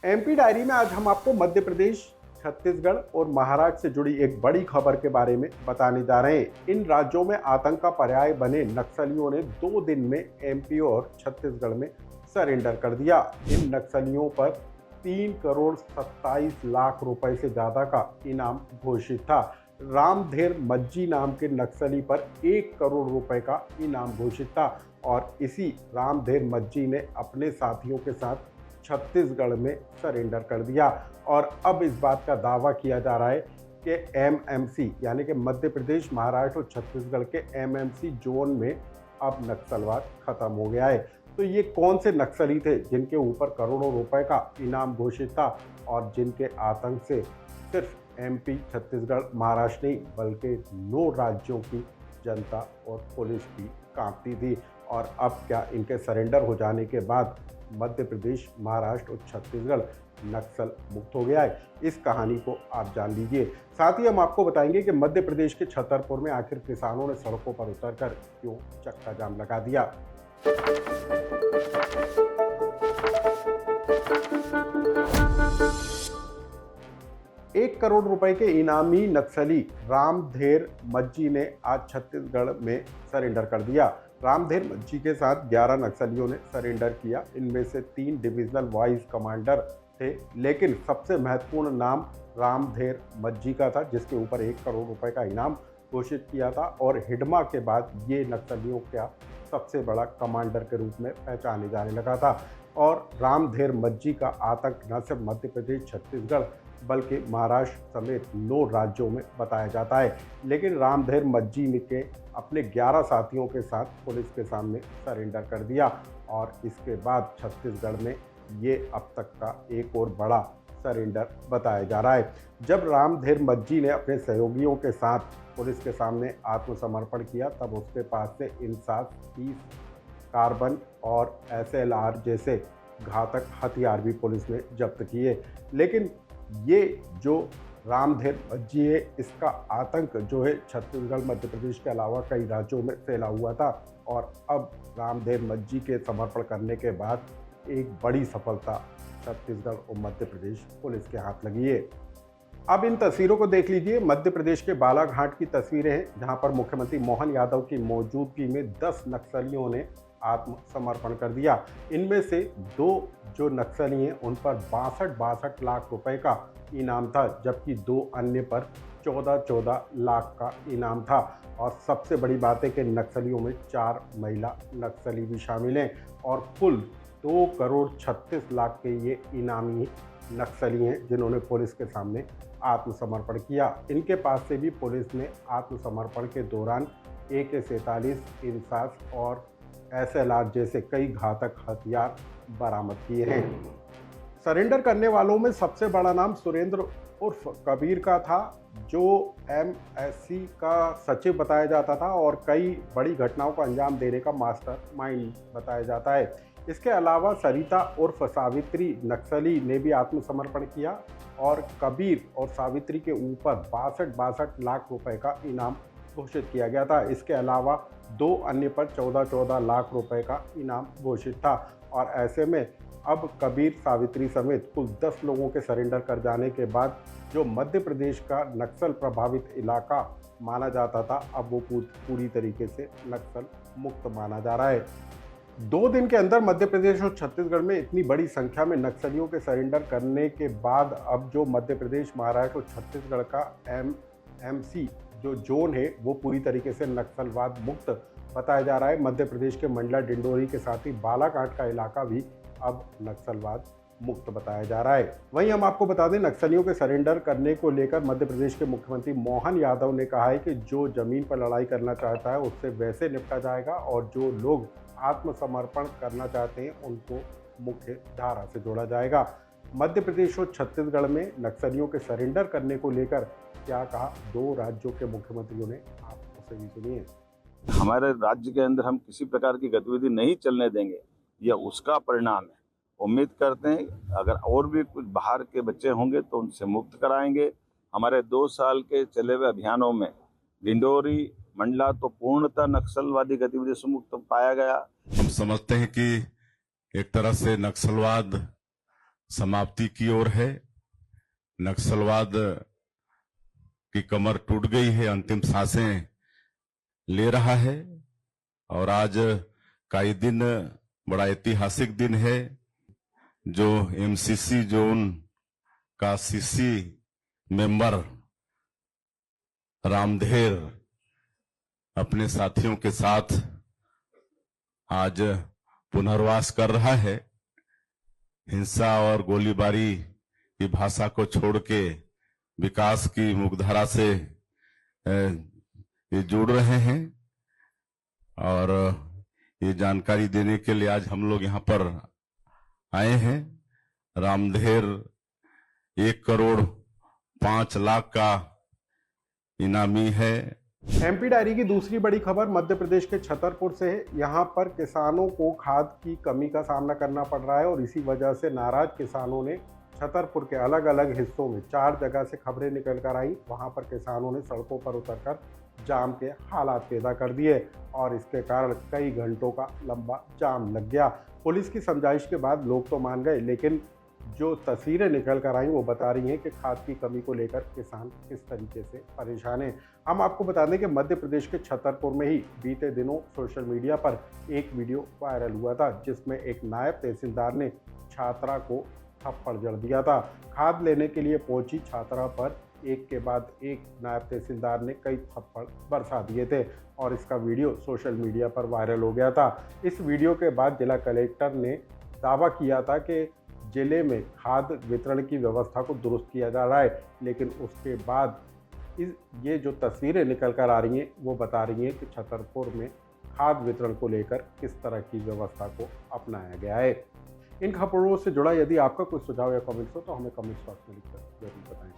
MP diary में आज हम आपको मध्य प्रदेश, छत्तीसगढ़ और महाराष्ट्र से जुड़ी एक बड़ी खबर के बारे में बताने जा रहे हैं। इन राज्यों में आतंक का पर्याय बने नक्सलियों ने 2 दिन में एमपी और छत्तीसगढ़ में सरेंडर कर दिया। इन नक्सलियों पर 3 करोड़ 27 लाख रुपए से ज्यादा का इनाम घोषित था। रामधेर मज्जी नाम के नक्सली पर 1 करोड़ रुपए का इनाम घोषित था और इसी रामधेर मज्जी ने अपने साथियों के साथ छत्तीसगढ़ में सरेंडर कर दिया। और अब इस बात का दावा किया जा रहा है कि एमएमसी यानी कि मध्य प्रदेश, महाराष्ट्र और छत्तीसगढ़ के एमएमसी जोन में अब नक्सलवाद खत्म हो गया है। तो ये कौन से नक्सली थे जिनके ऊपर करोड़ों रुपए का इनाम घोषित था और जिनके आतंक से सिर्फ एमपी, छत्तीसगढ़, महाराष्ट्र नहीं बल्कि 9 राज्यों की जनता और पुलिस भी कांपती थी। और अब क्या इनके सरेंडर हो जाने के बाद मध्य प्रदेश, महाराष्ट्र और छत्तीसगढ़ नक्सल मुक्त हो गया है? इस कहानी को आप जान लीजिए। साथ ही हम आपको बताएंगे कि मध्य प्रदेश के छतरपुर में आखिर किसानों ने सड़कों पर उतरकर क्यों चक्का जाम लगा दिया। 1 करोड़ रुपए के इनामी नक्सली रामधेर मज्जी ने आज छत्तीसगढ़ में सरेंडर कर दिया। रामधेर मज्जी के साथ 11 नक्सलियों ने सरेंडर किया। इनमें से 3 डिविजनल वाइस कमांडर थे, लेकिन सबसे महत्वपूर्ण नाम रामधेर मज्जी का था, जिसके ऊपर 1 करोड़ रुपए का इनाम घोषित किया था और हिडमा के बाद ये नक्सलियों का सबसे बड़ा कमांडर के रूप में पहचाने जाने लगा था। और रामधेर मज्जी का आतंक न सिर्फ मध्य प्रदेश, छत्तीसगढ़ बल्कि महाराष्ट्र समेत 9 राज्यों में बताया जाता है। लेकिन रामधेर मज्जी ने के अपने 11 साथियों के साथ पुलिस के सामने सरेंडर कर दिया और इसके बाद छत्तीसगढ़ में ये अब तक का एक और बड़ा सरेंडर बताया जा रहा है। जब रामधेर मज्जी ने अपने सहयोगियों के साथ पुलिस के सामने आत्मसमर्पण किया, तब उसके पास से इंसास, 30 कार्बन और एसएलआर जैसे घातक हथियार भी पुलिस ने जब्त किए। लेकिन ये जो रामधेर मज्जी है, इसका आतंक जो है छत्तीसगढ़, मध्य प्रदेश के अलावा कई राज्यों में फैला हुआ था और अब रामधेर मज्जी के समर्पण करने के बाद एक बड़ी सफलता छत्तीसगढ़ और मध्य प्रदेश पुलिस के हाथ लगी है। अब इन तस्वीरों को देख लीजिए। मध्य प्रदेश के बालाघाट की तस्वीरें हैं, जहां पर मुख्यमंत्री मोहन यादव की मौजूदगी में 10 नक्सलियों ने आत्मसमर्पण कर दिया। इनमें से 2 जो नक्सली हैं उन पर 62 लाख रुपए का इनाम था, जबकि 2 अन्य पर 14 लाख का इनाम था। और सबसे बड़ी बात है कि नक्सलियों में 4 महिला नक्सली भी शामिल हैं और कुल 2 करोड़ 36 लाख के ये इनामी नक्सली हैं जिन्होंने पुलिस के सामने आत्मसमर्पण किया। इनके पास से भी पुलिस ने आत्मसमर्पण के दौरान AK-47, इंसास और एसएलआर जैसे कई घातक हथियार बरामद किए हैं। सरेंडर करने वालों में सबसे बड़ा नाम सुरेंद्र उर्फ कबीर का था, जो एमएससी का सचिव बताया जाता था और कई बड़ी घटनाओं को अंजाम देने का मास्टर माइंड बताया जाता है। इसके अलावा सरिता उर्फ सावित्री नक्सली ने भी आत्मसमर्पण किया और कबीर और सावित्री के ऊपर 62 लाख रुपए का इनाम घोषित किया गया था। इसके अलावा 2 अन्य पर 14 लाख रुपए का इनाम घोषित था। और ऐसे में अब कबीर, सावित्री समेत कुल 10 लोगों के सरेंडर कर जाने के बाद जो मध्य प्रदेश का नक्सल प्रभावित इलाका माना जाता था, अब वो पूरी तरीके से नक्सल मुक्त माना जा रहा है। 2 दिन के अंदर मध्य प्रदेश और छत्तीसगढ़ में इतनी बड़ी संख्या में नक्सलियों के सरेंडर करने के बाद अब जो मध्य प्रदेश, महाराष्ट्र और छत्तीसगढ़ का एमएमसी जो जोन है वो पूरी तरीके से नक्सलवाद मुक्त बताया जा रहा है। मध्य प्रदेश के मंडला, डिंडोरी के साथ ही बालाघाट का इलाका भी अब नक्सलवाद मुक्त बताया जा रहा है। वहीं हम आपको बता दें, नक्सलियों के सरेंडर करने को लेकर मध्य प्रदेश के मुख्यमंत्री मोहन यादव ने कहा है कि जो जमीन पर लड़ाई करना चाहता है उससे वैसे निपटा जाएगा और जो लोग आत्मसमर्पण करना चाहते हैं उनको मुख्य धारा से जोड़ा जाएगा। मध्य प्रदेश और छत्तीसगढ़ में नक्सलियों के सरेंडर करने को लेकर क्या कहा 2 राज्यों के मुख्यमंत्रियों ने, आप उसे भी सुनिए। हमारे राज्य के अंदर हम किसी प्रकार की गतिविधि नहीं चलने देंगे, यह उसका परिणाम है। उम्मीद करते हैं अगर और भी कुछ बाहर के बच्चे होंगे तो उनसे मुक्त कराएंगे। हमारे 2 साल के चले हुए अभियानों में डिंडोरी, मंडला तो पूर्णतः नक्सलवादी गतिविधि से मुक्त पाया गया। हम समझते हैं कि एक तरह से नक्सलवाद समाप्ति की ओर है। नक्सलवाद की कमर टूट गई है, अंतिम सांसें ले रहा है। और आज का ये दिन बड़ा ऐतिहासिक दिन है। जो एमसीसी जोन का सीसी मेंबर रामधेर अपने साथियों के साथ आज पुनर्वास कर रहा है। हिंसा और गोलीबारी की भाषा को छोड़ के विकास की मुखधारा से ये जुड़ रहे हैं। और ये जानकारी देने के लिए आज हम लोग यहाँ पर आए हैं। रामधेर 1,05,00,000 का इनामी है। एमपी डायरी की दूसरी बड़ी खबर मध्य प्रदेश के छतरपुर से है। यहाँ पर किसानों को खाद की कमी का सामना करना पड़ रहा है और इसी वजह से नाराज किसानों ने छतरपुर के अलग अलग हिस्सों में 4 जगह से खबरें निकल कर आई। वहाँ पर किसानों ने सड़कों पर उतरकर जाम के हालात पैदा कर दिए और इसके कारण कई घंटों का लंबा जाम लग गया। पुलिस की समझाइश के बाद लोग तो मान गए, लेकिन जो तस्वीरें निकल कर आई वो बता रही हैं कि खाद की कमी को लेकर किसान किस तरीके से परेशान हैं। हम आपको बता दें कि मध्य प्रदेश के छतरपुर में ही बीते दिनों सोशल मीडिया पर एक वीडियो वायरल हुआ था, जिसमें एक नायब तहसीलदार ने छात्रा को थप्पड़ जड़ दिया था। खाद लेने के लिए पहुंची छात्रा पर एक के बाद एक नायब तहसीलदार ने कई थप्पड़ बरसा दिए थे और इसका वीडियो सोशल मीडिया पर वायरल हो गया था। इस वीडियो के बाद जिला कलेक्टर ने दावा किया था कि जिले में खाद वितरण की व्यवस्था को दुरुस्त किया जा रहा है, लेकिन उसके बाद ये जो तस्वीरें निकल कर आ रही हैं वो बता रही हैं कि छतरपुर में खाद वितरण को लेकर किस तरह की व्यवस्था को अपनाया गया है। इन खबरों से जुड़ा यदि आपका कोई सुझाव या कमेंट्स हो तो हमें कमेंट्स बॉक्स में लिखकर जरूर बताएं।